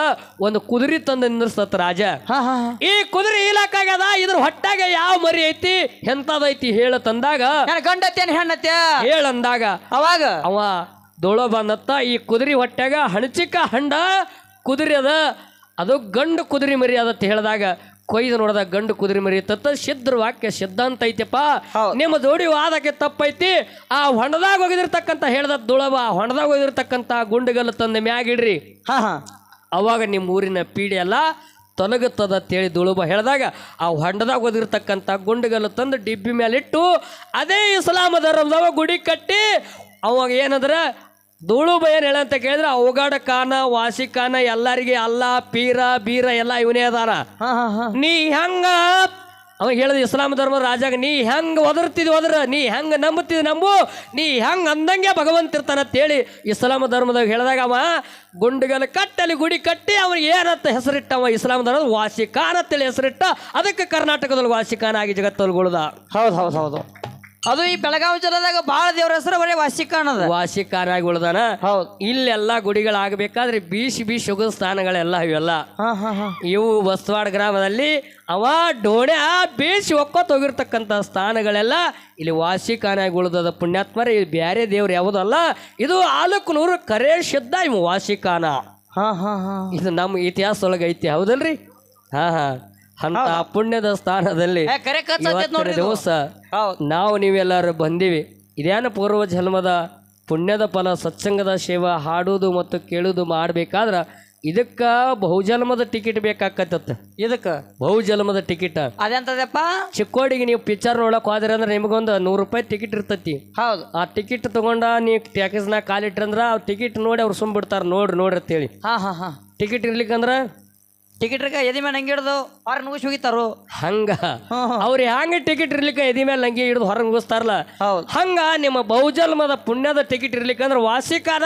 ಒಂದು ಕುದುರೆ ತಂದು ನಿಂದಿರ್ತತ್ ರಾಜ ಹಾ ಹಾ ಈ ಕುದುರೆ ಇಲಾಖಾಗದ ಇದ್ರ ಹೊಟ್ಟಾಗ ಯಾವ ಮರಿ ಐತಿ ಎಂತದೈತಿ ಹೇಳ ತಂದಾಗ ಗಂಡತ್ತೇನ್ ಹೆಣ್ಣತ್ಯ ಹೇಳಂದಾಗ ಅವಾಗ ಅವ ದೋಳೋ ಬಂದತ್ತ ಈ ಕುದುರೆ ಹೊಟ್ಟಾಗ ಹಣಚಿಕ ಹಂಡ ಕುದುರೆ ಅದ ಅದು ಗಂಡು ಕುದುರೆ ಮರಿ ಅದತ್ತ ಹೇಳಿದಾಗ ಕೊಯ್ದು ನೋಡಿದಾಗ ಗಂಡು ಕುದುರೆ ಮರಿ ಇತ್ತ ಸಿದ್ಧ ವಾಕ್ಯ ಸಿದ್ಧಾಂತ ಐತಿಪ್ಪ ನಿಮ್ಮ ಜೋಡಿ ವಾದಕ್ಕೆ ತಪ್ಪೈತಿ ಆ ಹೊಂಡದಾಗ ಹೋಗಿದಿರ್ತಕ್ಕಂಥ ಹೇಳ್ದ ದೋಳವ ಆ ಹೊಂಡದಾಗ ಹೋಗಿರ್ತಕ್ಕಂಥ ಗುಂಡುಗಲ್ಲು ತಂದ ಮ್ಯಾಗಿಡ್ರಿ ಹಾ ಹಾ ಅವಾಗ ನಿಮ್ಮ ಊರಿನ ಪೀಡೆ ಎಲ್ಲ ತೊಲಗುತ್ತದ ಅಂತೇಳಿ ದುಳುಬ ಹೇಳಿದಾಗ ಆ ಹೊಂಡದಾಗ ಓದಿರ್ತಕ್ಕಂಥ ಗುಂಡುಗಲ್ಲು ತಂದು ಡಿಬ್ಬಿ ಮೇಲಿಟ್ಟು ಅದೇ ಇಸ್ಲಾಮ ಧರ್ಮದವ ಗುಡಿ ಕಟ್ಟಿ ಅವಾಗ ಏನಂದ್ರೆ ದುಳುಬ ಏನು ಹೇಳಂತ ಕೇಳಿದ್ರೆ ಅವಘಡ ಖಾನ ವಾಸಿ ಖಾನ ಎಲ್ಲರಿಗೆ ಅಲ್ಲ ಪೀರ ಬೀರ ಎಲ್ಲ ಇವನೇ ಅದಾನ ಹಾ ಹಾ ಹಾ ನೀ ಹೆಂಗ ಅವ ಹೇಳಿದ ಇಸ್ಲಾಂ ಧರ್ಮದ ರಾಜಾಗ ನೀ ಹೆಂಗ ಒದರ್ತಿದ್ ನೀ ಹೆಂಗ ನಂಬುತ್ತಿದ್ ನಂಬು ನೀ ಹೆಂಗ ಅಂದಂಗೆ ಭಗವಂತ ಇರ್ತಾನಂತೇಳಿ ಇಸ್ಲಾಂ ಧರ್ಮದಾಗ ಹೇಳಿದಾಗ ಅವ ಗುಂಡುಗಲ್ಲ ಕಟ್ಟಲ್ಲಿ ಗುಡಿ ಕಟ್ಟಿ ಅವನಿಗೆ ಏನಂತ ಹೆಸರಿಟ್ಟ ಅವ ಇಸ್ಲಾಂ ಧರ್ಮದ ವಾಸಿಖಾನ್ ಅಂತೇಳಿ ಹೆಸರಿಟ್ಟ ಅದಕ್ಕೆ ಕರ್ನಾಟಕದಲ್ಲಿ ವಾಸಿಖಾನ್ ಆಗಿ ಜಗತ್ತಲ್ಲಿ ಗುಳ್ದ ಹೌದು ಹೌದು ಹೌದು ಅದು ಈ ಬೆಳಗಾವಿ ಜಿಲ್ಲೆದಾಗ ಬಾಳ ದೇವ್ರ ಹೆಸರು ಬರೀ ವಾಸಿಖಾನ್ ಅದ ವಾಸಿಖಾನ್ ಆಗಿ ಉಳ್ದಾನ ಹೌದು ಇಲ್ಲೆಲ್ಲ ಗುಡಿಗಳಾಗಬೇಕಾದ್ರೆ ಬೀಸಿ ಉಗದ ಸ್ಥಾನಗಳೆಲ್ಲ ಇವೆಲ್ಲ ಹಾ ಹಾ ಹಾ ಇವು ಬಸವಾಡ ಗ್ರಾಮದಲ್ಲಿ ಅವ ಡೋಣೆ ಬೇಸಿ ಒಕ್ಕೋತ್ ಹೋಗಿರ್ತಕ್ಕಂಥ ಸ್ಥಾನಗಳೆಲ್ಲ ಇಲ್ಲಿ ವಾಸಿಖಾನಾಗಿ ಉಳಿದದ ಪುಣ್ಯಾತ್ಮರ ಇದು ಬೇರೆ ದೇವ್ರು ಯಾವುದಲ್ಲ ಇದು ಆಲೂಕನೂರು ಕರೆ ಶುದ್ಧ ಇವು ವಾಸಿಖಾನ ಹಾ ಹಾ ಹಾ ಇದು ನಮ್ಮ ಇತಿಹಾಸದೊಳಗೆ ಐತಿ ಹೌದಲ್ರಿ ಹಾ ಹಾ ಅಂತ ಪುಣ್ಯದ ಸ್ಥಾನದಲ್ಲಿ ಇವತ್ತಿನ ದಿವಸ ನಾವು ನೀವೆಲ್ಲರೂ ಬಂದೀವಿ ಇದೇನು ಪೂರ್ವ ಜನ್ಮದ ಪುಣ್ಯದ ಫಲ ಸತ್ಸಂಗದ ಸೇವಾ ಹಾಡುವುದು ಮತ್ತು ಕೇಳುವುದು ಮಾಡಬೇಕಾದ್ರೆ ಇದಕ್ಕ ಬಹುಜನ್ಮದ ಟಿಕೆಟ್ ಬೇಕಾಕತ್ತ ಇದಕ್ಕ ಬಹುಜನ್ಮದ ಟಿಕೆಟ್ ಅದೆಂತದಪ್ಪ ಚಿಕ್ಕೋಡಿಗೆ ನೀವು ಪಿಕ್ಚರ್ ನೋಡಕ್ ಹೋದ್ರಿ ಅಂದ್ರೆ ನಿಮಗೊಂದು 100 ರೂಪಾಯಿ ಟಿಕೆಟ್ ಇರ್ತೈತಿ ಹೌದು ಆ ಟಿಕೆಟ್ ತಗೊಂಡ ನೀವು ಟ್ಯಾಕ್ಸ್ನಾಗ ಕಾಲಿಟ್ರಂದ್ರ ಆ ಟಿಕೆಟ್ ನೋಡಿ ಅವ್ರು ಸುಮ್ ಬಿಡ್ತಾರ ನೋಡ್ರಿ ಅಂತೇಳಿ ಹಾ ಹಾ ಹಾ ಟಿಕೆಟ್ ಇರ್ಲಿಕ್ಕಂದ್ರ ಟಿಕೆಟ್ ಎದಿ ಮೇಲೆ ಹಂಗೆ ಹಿಡ್ದು ಹೊರಗೆ ನುಗ್ಗಿಸಿ ಹೋಗಿತಾರು. ಹಂಗ ಅವ್ರು ಹೆಂಗ ಟಿಕೆಟ್ ಇರ್ಲಿಕ್ಕೆ ಎದಿ ಮೇಲೆ ನಂಗೆ ಹಿಡಿದು ಹೊರಗೆ ಮುಗಿಸ್ತಾರಲ್ಲ, ಹೌದು. ಹಂಗ ನಿಮ್ಮ ಬಹುಜನ್ಮದ ಪುಣ್ಯದ ಟಿಕೆಟ್ ಇರ್ಲಿಕ್ಕೆ ಅಂದ್ರೆ ವಾಸಿಕಾನ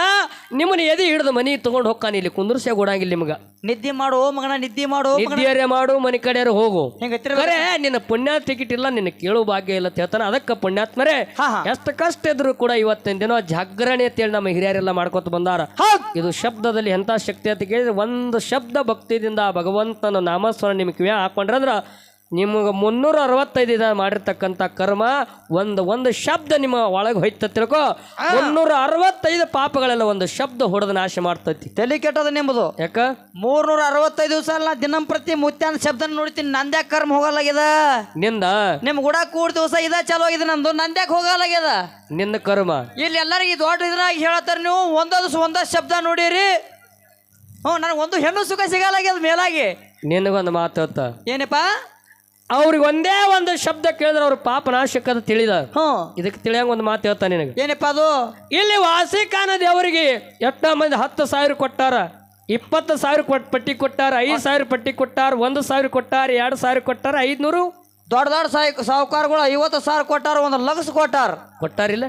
ನಿಮ್ಮನ್ನ ಎದಿ ಹಿಡಿದು ಮನಿ ತಗೊಂಡು ಹೋಗ್ಕಾನ, ಇಲ್ಲಿ ಕುಂದ್ರಸೆ ಕೊಡಂಗಿಲ್ಲ ನಿಮ್ಗ. ನಿದ್ದೆ ಮಾಡು ಮಗನ, ನಿದ್ದೆ ಮಾಡು ನಿದ್ದಿಯರೇ ಮಾಡು, ಮನೆ ಕಡೆಯರು ಹೋಗು. ಹಿಂಗ ಖರೆ ನಿನ್ನ ಪುಣ್ಯ ಟಿಕೆಟ್ ಇಲ್ಲ, ನಿನ್ನ ಕೇಳೋ ಭಾಗ್ಯ ಇಲ್ಲ ಅಂತ ಹೇಳ್ತಾನೆ. ಅದಕ್ಕೆ ಪುಣ್ಯಾತ್ಮರೇ ಎಷ್ಟು ಕಷ್ಟ ಇದ್ರು ಕೂಡ ಇವತ್ತಿನ ದಿನ ಜಾಗರಣೆ ಅಂತೇಳಿ ನಮ್ಮ ಹಿರಿಯರೆಲ್ಲ ಮಾಡ್ಕೊತ ಬಂದಾರ. ಇದು ಶಬ್ದದಲ್ಲಿ ಎಂತ ಶಕ್ತಿ ಅಂತ ಕೇಳಿದ್ರೆ, ಒಂದು ಶಬ್ದ ಭಕ್ತಿದಿಂದ ಭಗವಂತನ ನಾಮಸ್ಮರಣ ನಿಮ್ಗೆ ಕಿವ್ಯಾ ಹಾಕೊಂಡ್ರೆ ಅಂದ್ರೆ ನಿಮಗೆ 365 ದಿನ ಮಾಡಿರ್ತಕ್ಕಂಥ ಕರ್ಮ ಒಂದು ಶಬ್ದ ನಿಮ್ಮ ಒಳಗೆ ಹೋಯ್ತ ತಿಳ್ಕೊ. 365 ಪಾಪಗಳೆಲ್ಲ ಒಂದು ಶಬ್ದ ಹೊಡೆದು ನಾಶ ಮಾಡ್ತೈತಿ. ತಲೆ ಕೆಟ್ಟದ ನಿಮ್ಮದು. ಯಾಕ 365 ದಿವಸ ಅಲ್ಲ, ದಿನಂಪ್ರತಿ ಮುತ್ಯಾನ ಶಬ್ದ ನೋಡ್ತೀನಿ. ನಂದ್ಯಾಕ ಕರ್ಮ ಹೋಗಲ್ಲಾಗ್ಯದ ನಿಂದ? ನಿಮ್ ಕೂಡ ಕೂಡ್ ದಿವಸ ಇದ ಚಲೋ ಆಗಿದೆ ನಂದು, ನಂದ್ಯಾಕ ಹೋಗಲ್ಲಾಗ್ಯದ ನಿನ್ನ ಕರ್ಮ. ಇಲ್ಲಿ ಎಲ್ಲರಿಗೆ ದೊಡ್ಡ ಇದ್ರಾಗ ಹೇಳತ್ತಾರ, ನೀವು ಒಂದೊಂದು ಶಬ್ದ ನೋಡಿರಿ. ನನಗೆ ಒಂದು ಹೆಣ್ಣು ಸುಖ ಸಿಗಲ್ಲಾಗ್ಯದ ಮೇಲಾಗಿ. ನಿನಗೊಂದು ಮಾತು ಏನಪ್ಪ, ಅವ್ರಿಗೆ ಒಂದೇ ಒಂದು ಶಬ್ದ ಕೇಳಿದ್ರೆ ಅವ್ರ ಪಾಪ ನಾಶಕ್ಕದ ತಿಳಿದ. ಇದಕ್ಕೆ ತಿಳಿಯಂಗ ಒಂದು ಮಾತು ಹೇಳ್ತಾನೆ ನಿನಗೆ. ಏನಪ್ಪ ಅದು? ಇಲ್ಲಿ ವಾಸಿಕಾನ ದೇವರಿಗೆ ಎಷ್ಟೋ ಮಂದಿ 10,000 ಕೊಟ್ಟಾರ, 20,000 ಪಟ್ಟಿ ಕೊಟ್ಟಾರ, 5,000 ಪಟ್ಟಿ ಕೊಟ್ಟಾರ, 1,000 ಕೊಟ್ಟಾರ, 2,000 ಕೊಟ್ಟಾರ, 500 ದೊಡ್ಡ ಸಾಹುಕಾರಗಳು 50,000 ಕೊಟ್ಟಾರ, 1,00,000 ಕೊಟ್ಟಾರಿಲ್ಲ.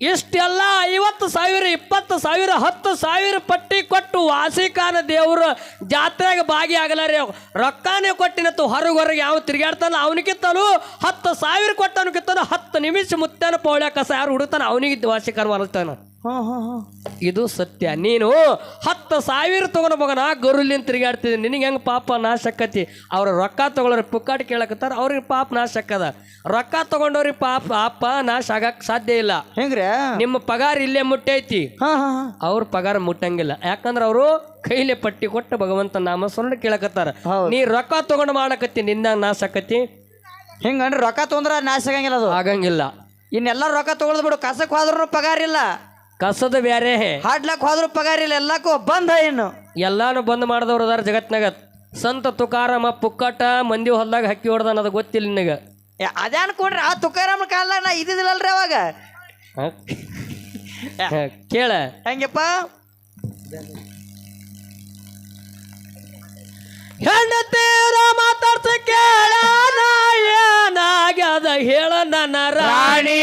ಇಷ್ಟೆಲ್ಲ 50,000, 20,000, 10,000 ಪಟ್ಟಿ ಕೊಟ್ಟು ವಾಸಿಕಾನ ದೇವರು ಜಾತ್ರೆಗೆ ಭಾಗಿಯಾಗಲಾರೆ ರೊಕ್ಕಾನೇ ಕೊಟ್ಟಿನತ್ತು. ಹೊರಗೆ ಯಾವ ತಿರುಗಾಡ್ತಾನ ಅವನಿಗಿತ್ತನು 10,000 ಕೊಟ್ಟವನಿಗಿತ್ತಾನ. 10 ನಿಮಿಷ ಮುತ್ತಾನ ಪೌಳ್ಯ ಕಸ ಯಾರು ಹುಡುಕ್ತಾನ ಅವನಿಗಿದ್ದು ವಾಸಿಕಾನ ಮಲಗ್ತಾನ. ಇದು ಸತ್ಯ. ನೀನು 10,000 ತಗೊಂಡ ಮಗನ ಗರುಲಿಂದ ತಿರುಗಾಡ್ತಿದ್ದೀನಿ, ನಿನಗೆ ಹೆಂಗೆ ಪಾಪ ನಾಶ ಆಕತಿ? ಅವ್ರ ರೊಕ್ಕ ತಗೊಳ್ಳೋರು ಪುಕ್ಕಾಟ್ ಕೇಳಕತ್ತಾರ, ಅವ್ರಿಗೆ ಪಾಪ ನಾಶ ಆಕದ. ರೊಕ್ಕ ತಗೊಂಡವ್ರಿಗೆ ಪಾಪ ನಾಶ ಆಗಕ್ ಸಾಧ್ಯ ಇಲ್ಲ. ಹೆಂಗ್ರೆ? ನಿಮ್ಮ ಪಗಾರ ಇಲ್ಲೇ ಮುಟ್ಟೈತಿ, ಅವ್ರ ಪಗಾರ ಮುಟ್ಟಂಗಿಲ್ಲ. ಯಾಕಂದ್ರೆ ಅವರು ಕೈಲೆ ಪಟ್ಟಿ ಕೊಟ್ಟು ಭಗವಂತ ನಾಮಸ್ಮರಣ ಕೇಳಕತ್ತಾರ. ನೀ ರೊಕ್ಕ ತಗೊಂಡು ಮಾಡಕತ್ತಿ, ನಿನ್ನ ನಾಶ ಆಕತಿ. ಹಿಂಗಂದ್ರೆ ರೊಕ್ಕ ತೊಗೊಂಡ್ರ ನಾಶ ಆಗಂಗಿಲ್ಲ, ಅದು ಆಗಂಗಿಲ್ಲ. ಇನ್ನೆಲ್ಲ ರೊಕ್ಕ ತಗೊಳ್ದ್ ಬಿಡು, ಕಸಕ್ ಹೋದ್ರೂ ಪಗಾರ ಇಲ್ಲ, ಕಸದ ಬ್ಯಾರೆ, ಹಾಡ್ಲಕ್ ಹೋದ್ರು ಪಗಾರ ಇಲ್ಲ, ಎಲ್ಲಕ್ಕೂ ಬಂದ. ಏನು ಎಲ್ಲಾನು ಬಂದ್ ಮಾಡಿದವ್ರು ಅದಾರ ಜಗತ್ನಾಗ. ಸಂತ ತುಕಾರಾಮ ಪುಕ್ಕಟ ಮಂದಿ ಹೊಲ್ದಾಗ ಹಕ್ಕಿ ಹೊಡ್ದ ಅನ್ನೋದು ಗೊತ್ತಿಲ್ಲ ನಿನಗ. ಅದೇ ಅನ್ಕೊಂಡ್ರಿ, ಆ ತುಕಾರಾಮ ಕಾಲ ನಾ ಇದ್ದಿದ್ದಿಲ್ಲಲ್ರಿ ಅವಾಗ. ಕೇಳ ಹೆಂಗಪ್ಪ? ಹೆಂಡತೀರ ಮಾತಾಡ್ಸ ಕೇಳ ಏನಾಗ್ಯದ ಹೇಳ ನನ್ನ ರಾಣಿ.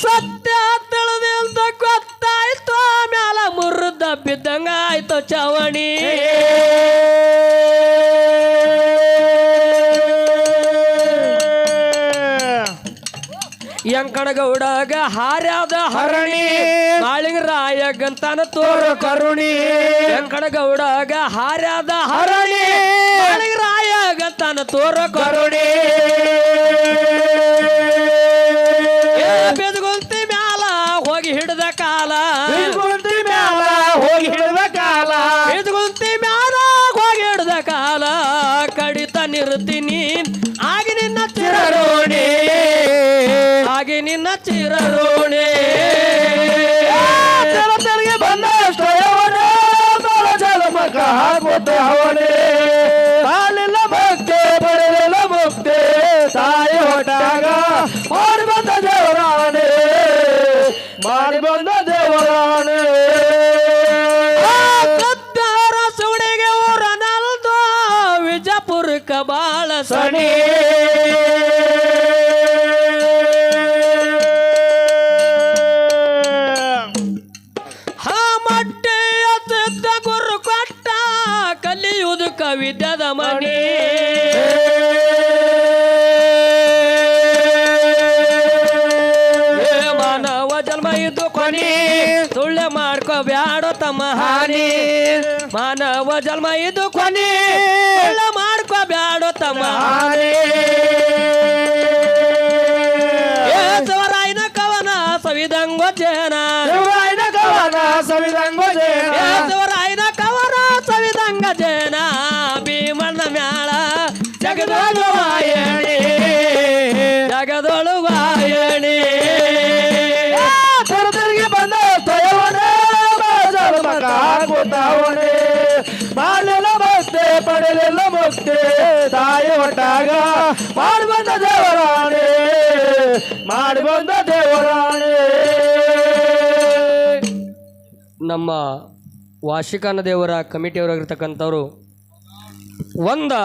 ಸತ್ಯ ತಿಳಿದಂತ ಗೊತ್ತಾಯ್ತು, ಮ್ಯಾಲ ಮುರ್ದ ಬಿದ್ದಂಗ ಆಯ್ತು ಚವಣಿ. ಯಂಕಣಗೌಡಗ ಹಾರ್ಯಾದ ಹರಣಿ, ಮಾಳಿಂಗ ರಾಯಗಂತಾನ ತೋರ ಕರುಣಿ. ಯಂಕಣಗೌಡಗ ಹಾರ್ಯಾದ ಹರಣಿ, ಮಾಳಿಂಗ ರಾಯಗಂತಾನ ತೋರ ಕರುಣಿ. ಬೆದಗುಂತಿ ಮ್ಯಾಲ ಹೋಗಿ ಹಿಡ್ದ ಕಾಲ, ಬೆದಗುಂತಿ ಮ್ಯಾಲ ಹೋಗಿ ಹಿಡ್ದ ಕಾಲ, ಬೆದಗುಂತಿ ಮ್ಯಾಲ ಹೋಗಿ ಹಿಡ್ದ ಕಾಲ. ಕಡಿತ ನಿರ್ತೀನಿ ಆಗಿ ನಿನ್ನ ಚಿರರೋಣಿ, ಆಗಿ ನಿನ್ನ ಚಿರರೋಣಿ. ತೆರಿಗೆ ಬಂದ ಜಲಮಕ ಹಾಕುತ್ತೆ ಅವನೇ. ಹಾಲಿಲ್ಲ ಭಕ್ತಿ ಬರಲಿಲ್ಲ ಮುಕ್ತಿ, ತಾಯಿ ಹೊಟ್ಟಾಗ ಮಾಡಿ ಬಂದ ದೇವರಾಣೆ, ಮಾಡಿ ಬಂದ ದೇವರಾಣೆ. ಕದ್ದಾರ ಸುಡಿಗೆ ಊರ ನಲ್ದು, ವಿಜಯಪುರಕ್ಕ ಬಾಳ ಸಣಿ. ಮಟ್ಟೆಯ ಸಿದ್ಧ ಗುರು ಕೊಟ್ಟ, ಕಲಿಯುವುದು ಕವಿತದ ಮಣಿ. ಮಾನವ ಜನ್ಮ ಇದು ಕೊನಿ, ಸುಳ್ಳೆ ಮಾಡ್ಕೋಬ್ಯಾಡೋ ತಮ್ಮ ಹಾನಿ. ಮಾನವ ಜನ್ಮ ಇದು ಕೊನಿ, ಸುಳ್ಳೆ ಮಾಡ್ಕೋಬ್ಯಾಡೋ ತಮ್ಮ ಹಾನಿ. ಶಿವರಾಯನ ಕವನ ಸವಿದಂಗೋ ಜೇನ, ಶಿವರಾಯನ ಕವನ ಸವಿದಂಗೋ ಜೇನ, ಶಿವರಾಯನ ಕವನ ಸವಿದಂಗ ಜೇನ. ಭೀಮಣ್ಣ ಮ್ಯಾಳ ಜಗದೊಳು ವಾಯಣಿ, ಜಗದೊಳು ವಾಯಣಿ. ತಿರುಗಿ ಬಂದ ಸ್ವಯವನೇ ಹಾಕುತ್ತಾವಣೆ, ಮಾಡಲಿಲ್ಲ ಭಕ್ತಿ ಪಡೆಯಲಿಲ್ಲ ಮುಕ್ತಿ, ತಾಯಿ ಹೊಟ್ಟಾಗ ಮಾಡಿ ಬಂದ ದೇವರಾಣೆ, ಮಾಡಿ ಬಂದ ದೇವರಾಣೆ. ನಮ್ಮ ವಾರ್ಷಿಕಾನ ದೇವರ ಕಮಿಟಿಯವರಾಗಿರ್ತಕ್ಕಂಥವ್ರು ಒಂದು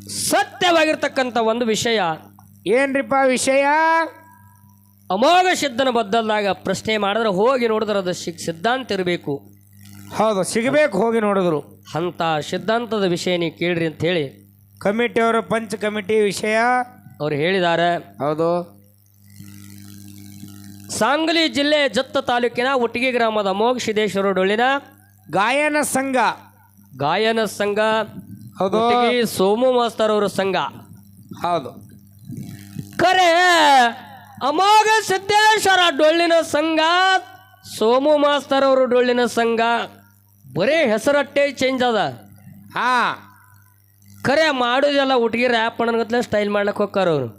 ಸತ್ಯವಾಗಿರ್ತಕ್ಕಂಥ ಒಂದು ವಿಷಯ ಏನ್ರಿಪ್ಪ ವಿಷಯ? ಅಮೋಘ ಸಿದ್ಧನ ಬದ್ದಲ್ದಾಗ ಪ್ರಶ್ನೆ ಮಾಡಿದ್ರೆ ಹೋಗಿ ನೋಡಿದ್ರೆ ಅದು ಸಿದ್ಧಾಂತ ಇರಬೇಕು. ಹೌದು, ಸಿಗಬೇಕು ಹೋಗಿ ನೋಡಿದ್ರು. ಅಂಥ ಸಿದ್ಧಾಂತದ ವಿಷಯ ನೀವು ಕೇಳ್ರಿ ಅಂತ ಹೇಳಿ ಕಮಿಟಿಯವರು ಪಂಚ ಕಮಿಟಿ ವಿಷಯ ಅವ್ರು ಹೇಳಿದ್ದಾರೆ. ಹೌದು. ಸಾಂಗ್ಲಿ ಜಿಲ್ಲೆ ಜತ್ತ ತಾಲೂಕಿನ ಒಟ್ಟಿಗೆ ಗ್ರಾಮದ ಅಮೋಘ ಸಿದ್ದೇಶ್ವರ ಡೊಳ್ಳಿನ ಗಾಯನ ಸಂಘ. ಗಾಯನ ಸಂಘ, ಹೌದು. ಒಟ್ಟಿಗೆ ಸೋಮು ಮಾಸ್ತರ್ ಅವರ ಸಂಘ. ಹೌದು. ಖರೆ ಅಮೋಘ ಸಿದ್ದೇಶ್ವರ ಡೊಳ್ಳಿನ ಸಂಘ, ಸೋಮು ಮಾಸ್ತರ್ ಅವರು ಡೊಳ್ಳಿನ ಸಂಘ ಬರೀ ಹೆಸರಟ್ಟೆ ಚೇಂಜ್ ಅದ. ಹಾ, ಖರೆ ಮಾಡೋದೆಲ್ಲ ಒಟ್ಟಿಗೆ ರ್ಯಾಪ್ ಅನ್ನಗತ್ಲೆ ಸ್ಟೈಲ್ ಮಾಡ್ಲಕ್ಕೆ ಹೋಗ್ತಾರ ಅವರು.